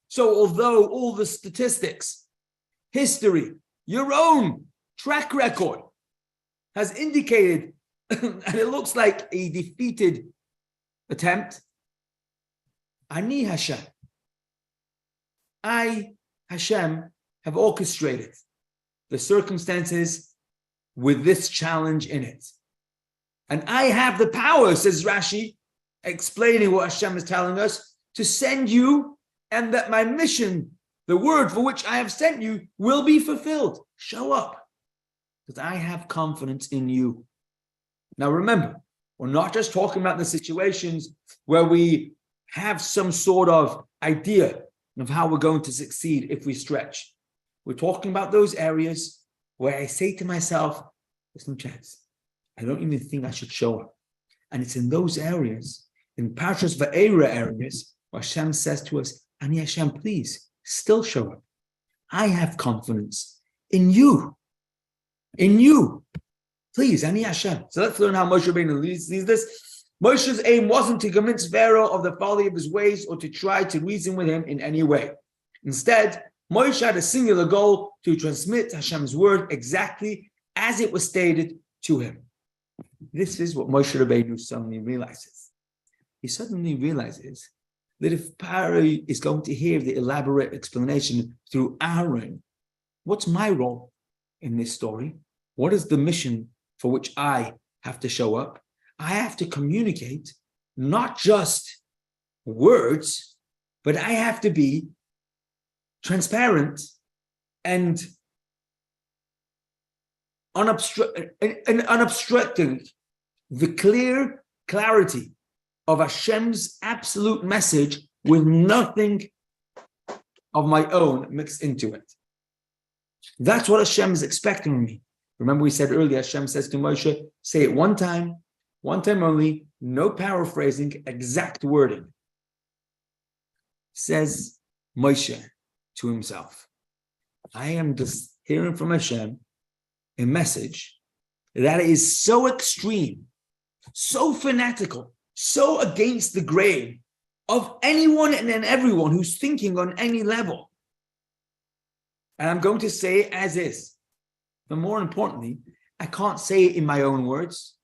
So although all the statistics, history, your own track record has indicated, and it looks like a defeated attempt, Ani Hashem, I, Hashem, have orchestrated the circumstances with this challenge in it. And I have the power, says Rashi, explaining what Hashem is telling us, to send you, and that my mission, the word for which I have sent you, will be fulfilled. Show up, because I have confidence in you. Now remember, we're not just talking about the situations where we have some sort of idea of how we're going to succeed if we stretch. We're talking about those areas where I say to myself, there's no chance. I don't even think I should show up. And it's in those areas, in Parshah's Vaeira areas, where Hashem says to us, Ani Hashem, please, still show up. I have confidence in you. In you. Please, Ani Hashem. So let's learn how Moshe Rabbeinu leads this. Moshe's aim wasn't to convince Pharaoh of the folly of his ways or to try to reason with him in any way. Instead, Moshe had a singular goal: to transmit Hashem's word exactly as it was stated to him. This is what Moshe Rabbeinu suddenly realizes. He suddenly realizes that if Pharaoh is going to hear the elaborate explanation through Aaron, what's my role in this story? What is the mission for which I have to show up? I have to communicate not just words, but I have to be transparent and unobstructing the clear clarity of Hashem's absolute message with nothing of my own mixed into it. That's what Hashem is expecting of me. Remember we said earlier, Hashem says to Moshe, say it one time only, no paraphrasing, exact wording. Says Moshe to himself, I am just hearing from Hashem a message that is so extreme, so fanatical, so against the grain of anyone and everyone who's thinking on any level. And I'm going to say it as is. But more importantly, I can't say it in my own words.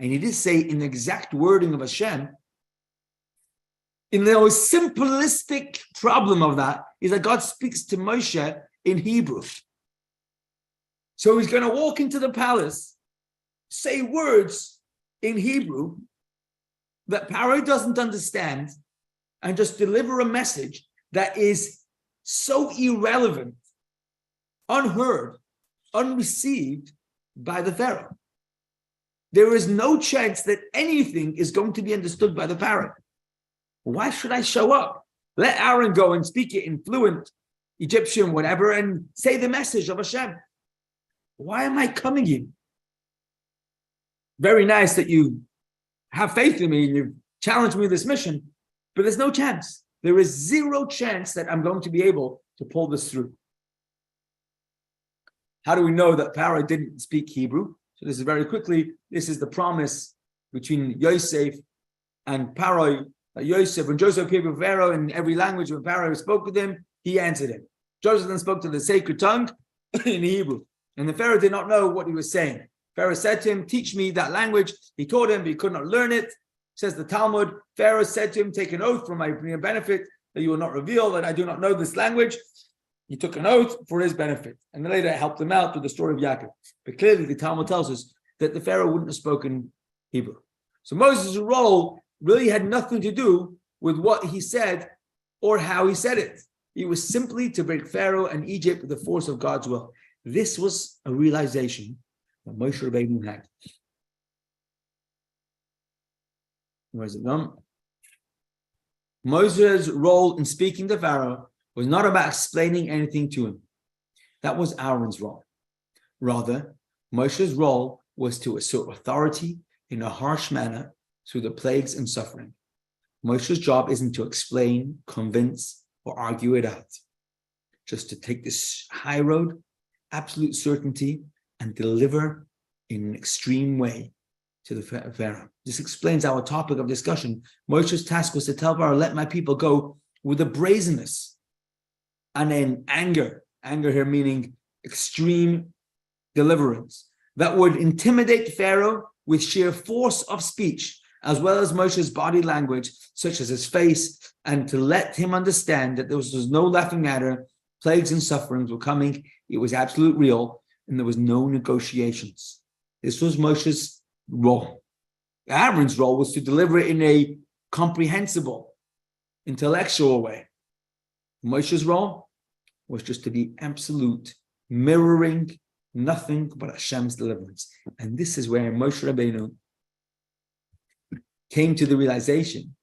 I need to say it in the exact wording of Hashem. In the most simplistic problem of that is that God speaks to Moshe in Hebrew. So he's going to walk into the palace, say words in Hebrew that Pharaoh doesn't understand, and just deliver a message that is so irrelevant, unheard, unreceived by the Pharaoh. There is no chance that anything is going to be understood by the Pharaoh. Why should I show up? Let Aaron go and speak it in fluent Egyptian, whatever, and say the message of Hashem. Why am I coming in? Very nice that you have faith in me and you've challenged me with this mission, but there's no chance. There is zero chance that I'm going to be able to pull this through. How do we know that Pharaoh didn't speak Hebrew? So this is very quickly, this is the promise between Yosef and Pharaoh. Yosef, when Joseph appeared with Pharaoh in every language, when Pharaoh spoke with him, he answered him. Joseph then spoke to the sacred tongue in Hebrew. And the Pharaoh did not know what he was saying. Pharaoh said to him, teach me that language. He taught him, but he could not learn it. Says the Talmud, Pharaoh said to him, take an oath for my benefit that you will not reveal that I do not know this language. He took an oath for his benefit. And then later it helped him out with the story of Yaakov. But clearly the Talmud tells us that the Pharaoh wouldn't have spoken Hebrew. So Moses' role really had nothing to do with what he said or how he said it. It was simply to break Pharaoh and Egypt with the force of God's will. This was a realization that Moshe Rabbeinu had. Where's it gone? Moses' role in speaking to Pharaoh was not about explaining anything to him. That was Aaron's role. Rather, Moshe's role was to assert authority in a harsh manner through the plagues and suffering. Moshe's job isn't to explain, convince, or argue it out. Just to take this high road, absolute certainty, and deliver in an extreme way to the Pharaoh. This explains our topic of discussion. Moshe's task was to tell Pharaoh, let my people go with a brazenness and an anger here meaning extreme deliverance, that would intimidate Pharaoh with sheer force of speech, as well as Moshe's body language, such as his face, and to let him understand that there was no laughing matter, plagues and sufferings were coming, it was absolute real, and there was no negotiations. This was Moshe's role. Aaron's role was to deliver it in a comprehensible, intellectual way. Moshe's role was just to be absolute, mirroring nothing but Hashem's deliverance. And this is where Moshe Rabbeinu came to the realization.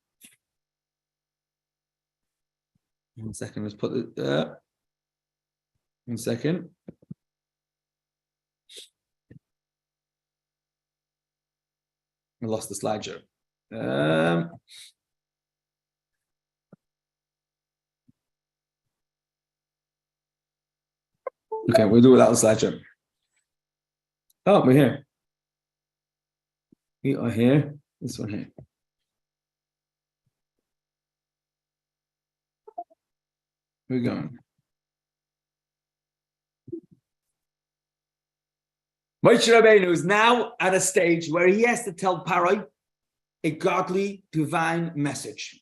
1 second, let's put it there. 1 second. I lost the slideshow. Okay, we'll do it without the slideshow. Oh, we're here. We are here. This one here. We're going. Moshe Rabbeinu is now at a stage where he has to tell Paro a godly, divine message.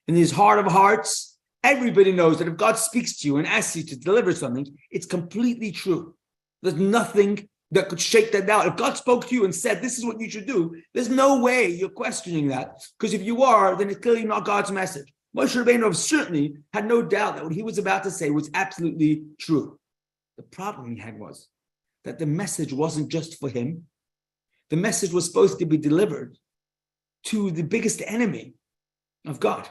In his heart of hearts, everybody knows that if God speaks to you and asks you to deliver something, it's completely true. There's nothing that could shake that down. If God spoke to you and said, this is what you should do, there's no way you're questioning that. Because if you are, then it's clearly not God's message. Moshe Rabbeinu certainly had no doubt that what he was about to say was absolutely true. The problem he had was that the message wasn't just for him. The message was supposed to be delivered to the biggest enemy of God,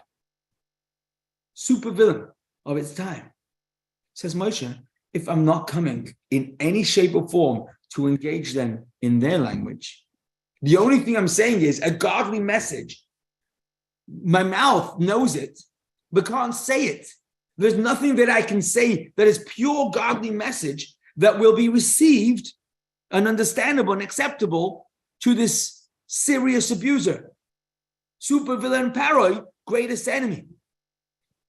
supervillain of its time. Says Moshe, if I'm not coming in any shape or form to engage them in their language, the only thing I'm saying is a godly message. My mouth knows it, but can't say it. There's nothing that I can say that is pure godly message that will be received and understandable and acceptable to this serious abuser, supervillain Paro, greatest enemy.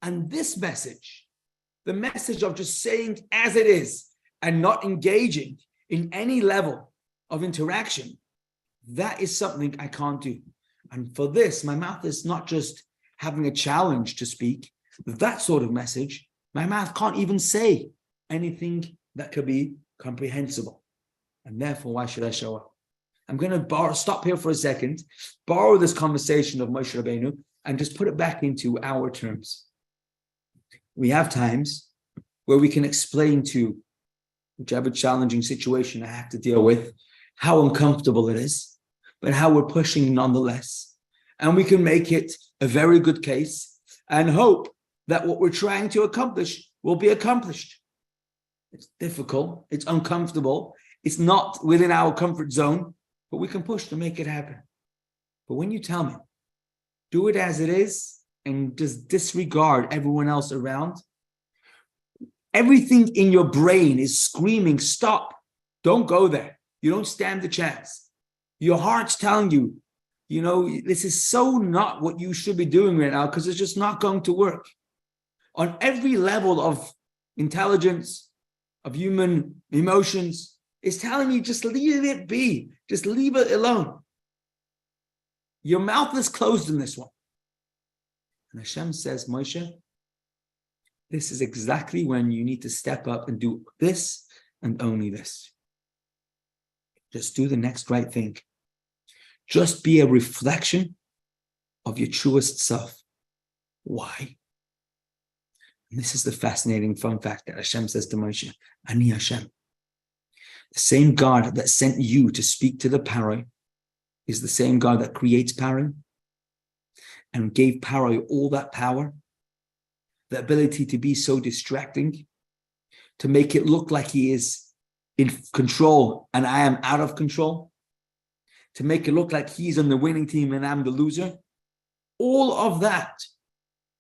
And this message, the message of just saying as it is and not engaging in any level of interaction, that is something I can't do. And for this, my mouth is not just having a challenge to speak, that sort of message. My mouth can't even say anything that could be comprehensible. And therefore, why should I show up? I'm going to stop here for a second, borrow this conversation of Moshe Rabbeinu, and just put it back into our terms. We have times where we can explain to whichever challenging situation I have to deal with, how uncomfortable it is, but how we're pushing nonetheless. And we can make it a very good case and hope that what we're trying to accomplish will be accomplished. It's difficult, it's uncomfortable, it's not within our comfort zone, but we can push to make it happen. But when you tell me, do it as it is and just disregard everyone else around, everything in your brain is screaming, stop, don't go there. You don't stand the chance. Your heart's telling you, this is so not what you should be doing right now because it's just not going to work. On every level of intelligence, of human emotions, is telling you just leave it be. Just leave it alone. Your mouth is closed in this one. And Hashem says, Moshe, this is exactly when you need to step up and do this and only this. Just do the next right thing. Just be a reflection of your truest self. Why? And this is the fascinating fun fact that Hashem says to Moshe, Ani Hashem. The same God that sent you to speak to the Paro is the same God that creates Paro and gave Paro all that power, the ability to be so distracting, to make it look like he is in control and I am out of control, to make it look like he's on the winning team and I'm the loser. All of that,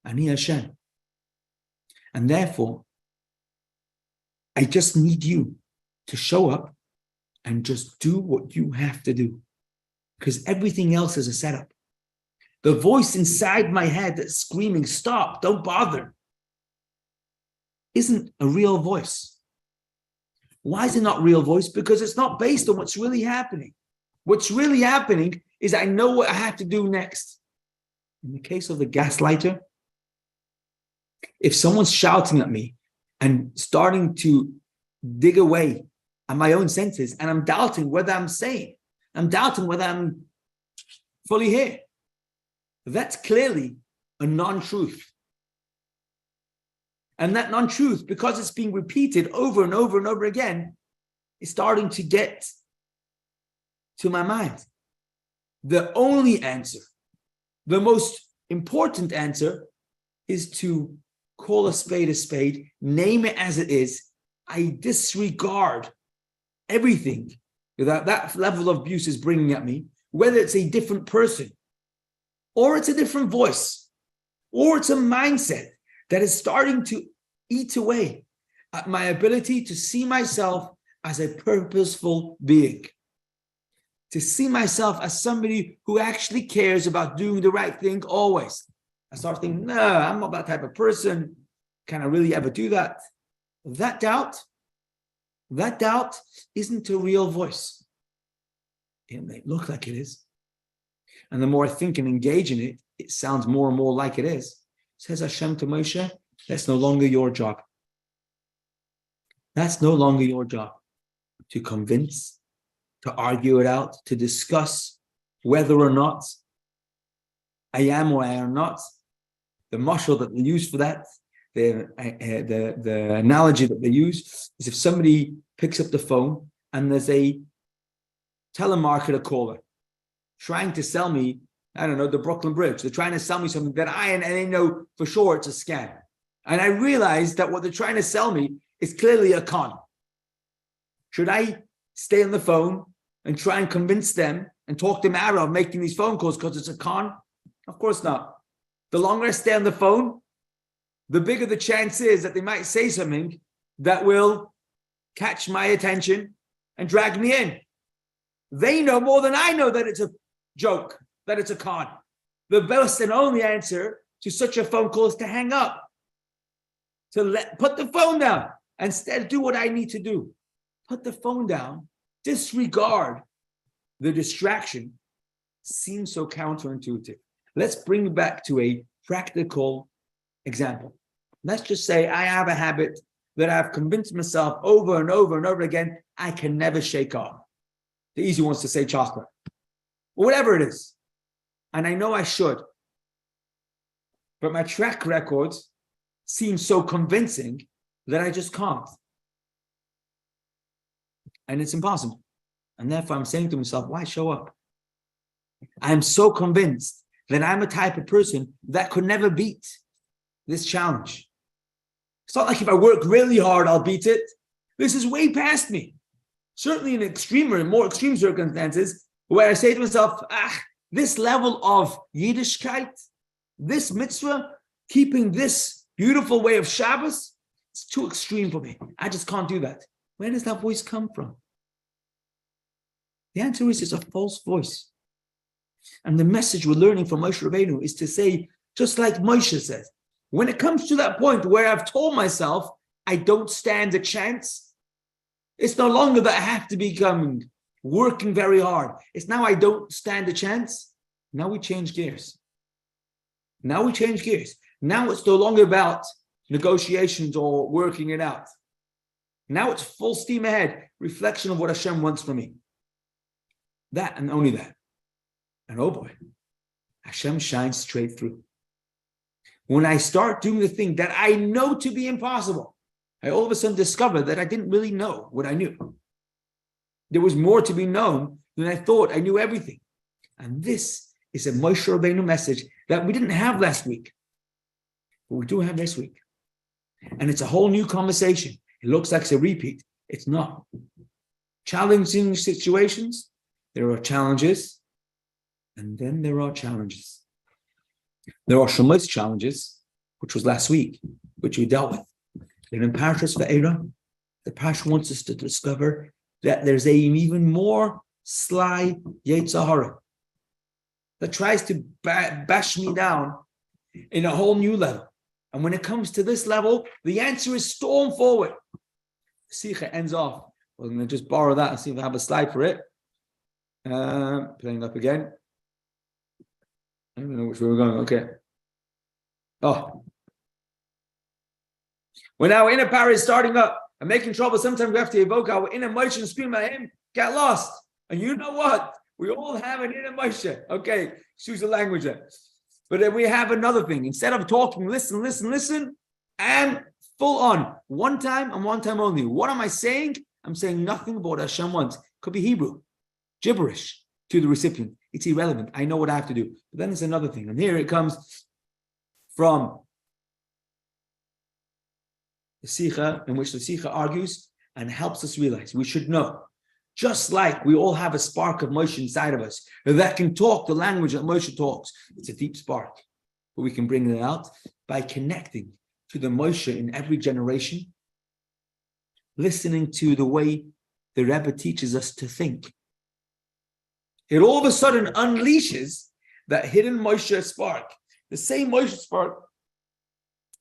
Ani Hashem. And therefore, I just need you to show up and just do what you have to do. Because everything else is a setup. The voice inside my head that's screaming, stop, don't bother, isn't a real voice. Why is it not real voice? Because it's not based on what's really happening. What's really happening is I know what I have to do next. In the case of the gaslighter, if someone's shouting at me and starting to dig away at my own senses, and I'm doubting whether I'm sane, I'm doubting whether I'm fully here, that's clearly a non-truth. And that non-truth, because it's being repeated over and over and over again, is starting to get to my mind. The only answer, the most important answer, is to call a spade, name it as it is. I disregard everything that level of abuse is bringing at me, whether it's a different person, or it's a different voice, or it's a mindset that is starting to eat away at my ability to see myself as a purposeful being, to see myself as somebody who actually cares about doing the right thing always. I start thinking, no, I'm not that type of person. Can I really ever do that? That doubt isn't a real voice. It may look like it is. And the more I think and engage in it, it sounds more and more like it is. Says Hashem to Moshe, that's no longer your job. That's no longer your job to convince, to argue it out, to discuss whether or not I am or I am not. The mashal that they use for that, the analogy that they use is if somebody picks up the phone and there's a telemarketer caller trying to sell me, I don't know, the Brooklyn Bridge. They're trying to sell me something that and they know for sure it's a scam. And I realize that what they're trying to sell me is clearly a con. Should I stay on the phone and try and convince them and talk them out of making these phone calls because it's a con? Of course not. The longer I stay on the phone, the bigger the chance is that they might say something that will catch my attention and drag me in. They know more than I know that it's a joke, that it's a con. The best and only answer to such a phone call is to hang up, to put the phone down, and instead do what I need to do. Put the phone down, disregard the distraction. Seems so counterintuitive. Let's bring it back to a practical example. Let's just say I have a habit that I've convinced myself over and over and over again I can never shake off. The easy one's to say chocolate, or whatever it is. And I know I should. But my track records seem so convincing that I just can't. And it's impossible. And therefore I'm saying to myself, why show up? I'm so convinced that I'm a type of person that could never beat this challenge. It's not like if I work really hard, I'll beat it. This is way past me. Certainly in more extreme circumstances, where I say to myself, this level of Yiddishkeit, this mitzvah, keeping this beautiful way of Shabbos, it's too extreme for me. I just can't do that. Where does that voice come from? The answer is it's a false voice. And the message we're learning from Moshe Rabbeinu is to say, just like Moshe says, when it comes to that point where I've told myself I don't stand a chance, it's no longer that I have to become working very hard. It's now I don't stand a chance. Now we change gears. Now it's no longer about negotiations or working it out. Now it's full steam ahead, reflection of what Hashem wants from me. That and only that. And oh boy, Hashem shines straight through. when I start doing the thing that I know to be impossible, I all of a sudden discover that I didn't really know what I knew. There was more to be known than I thought. I knew everything. And this is a Moshe Rabbeinu message that we didn't have last week, but we do have this week. And it's a whole new conversation. It looks like it's a repeat. It's not. Challenging situations, there are challenges, and then there are challenges. There are Shlomo's challenges, which was last week, which we dealt with. And in Parshah Vaeira, the Parsha wants us to discover that there's an even more sly Yetzer Hara that tries to bash me down in a whole new level. And when it comes to this level, the answer is storm forward. Sikha ends off. Well, I'm going to just borrow that and see if I have a slide for it. Playing up again. I don't know which way we're going. Okay. Oh. When our inner power is starting up and making trouble, sometimes we have to evoke our inner Moshe and scream at him, get lost. And you know what? We all have an inner Moshe. Okay, choose the language there. But then we have another thing. Instead of talking, listen, and full on. One time and one time only. What am I saying? I'm saying nothing but what Hashem wants. Could be Hebrew, gibberish to the recipient. It's irrelevant. I know what I have to do. But then there's another thing. And here it comes from the Sikha, in which the Sikha argues and helps us realize we should know. Just like we all have a spark of Moshe inside of us that can talk the language that Moshe talks. It's a deep spark, but we can bring it out by connecting to the Moshe in every generation, listening to the way the Rebbe teaches us to think. It all of a sudden unleashes that hidden Moshe spark, the same Moshe spark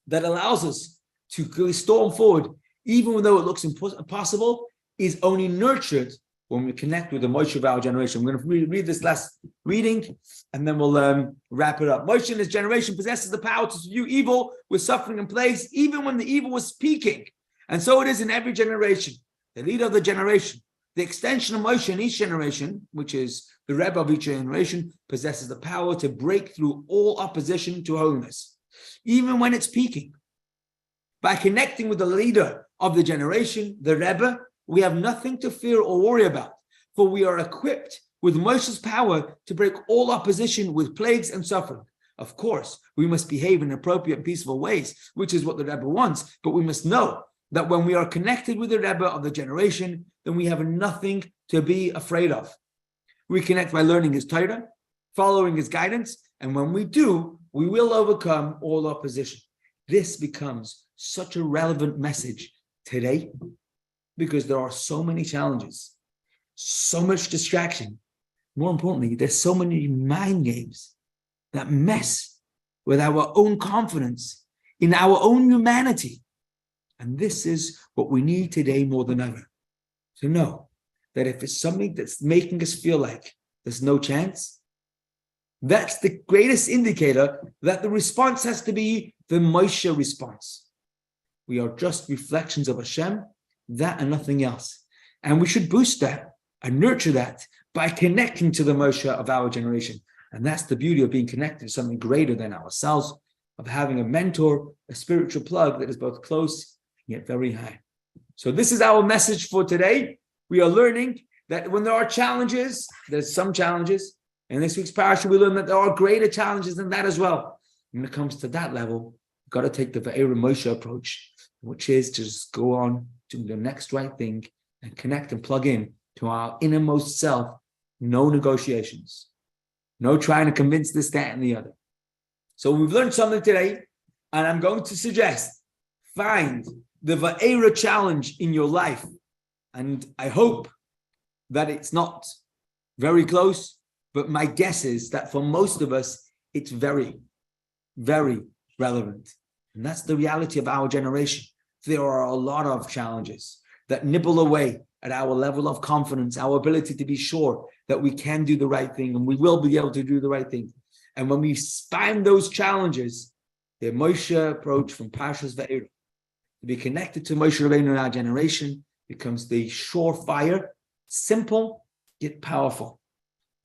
that allows us to storm forward, even though it looks impossible, is only nurtured when we connect with the Moshe of our generation. I'm going to read this last reading, and then we'll wrap it up. Moshe in his generation possesses the power to subdue evil with suffering in place, even when the evil was speaking. And so it is in every generation. The leader of the generation, the extension of Moshe in each generation, which is the Rebbe of each generation, possesses the power to break through all opposition to holiness, even when it's peaking. By connecting with the leader of the generation, the Rebbe, we have nothing to fear or worry about, for we are equipped with Moshe's power to break all opposition with plagues and suffering. Of course, we must behave in appropriate and peaceful ways, which is what the Rebbe wants, but we must know that when we are connected with the Rebbe of the generation, then we have nothing to be afraid of. We connect by learning his Torah, following his guidance, and when we do, we will overcome all opposition. This becomes such a relevant message today because there are so many challenges, so much distraction. More importantly, there's so many mind games that mess with our own confidence in our own humanity. And this is what we need today more than ever, to know that if it's something that's making us feel like there's no chance, that's the greatest indicator that the response has to be the Moshe response. We are just reflections of Hashem, that and nothing else. And we should boost that and nurture that by connecting to the Moshe of our generation. And that's the beauty of being connected to something greater than ourselves, of having a mentor, a spiritual plug that is both close and yet very high. So this is our message for today. We are learning that when there are challenges, there's some challenges. In this week's parasha, we learn that there are greater challenges than that as well. When it comes to that level, you've got to take the Vaeira Moshe approach, which is to just go on doing the next right thing and connect and plug in to our innermost self. No negotiations, no trying to convince this, that, and the other. So we've learned something today, and I'm going to suggest find the Vaeira challenge in your life. And I hope that it's not very close, but my guess is that for most of us, it's very, very relevant. And that's the reality of our generation. There are a lot of challenges that nibble away at our level of confidence, our ability to be sure that we can do the right thing and we will be able to do the right thing. And when we find those challenges, the Moshe approach from Parshas Vaeira, to be connected to Moshe Rabbeinu in our generation, becomes the surefire, simple, yet powerful.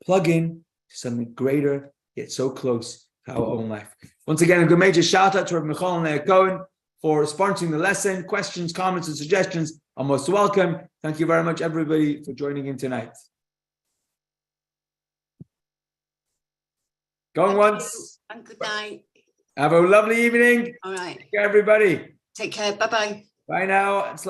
Plug in to something greater, yet so close our own life. Once again, a good major shout out to Rabbi Michal and Leah Cohen for sponsoring the lesson. Questions, comments, and suggestions are most welcome. Thank you very much, everybody, for joining in tonight. Going once. And good night. Have a lovely evening. All right. Take care, everybody. Take care. Bye-bye. Bye now.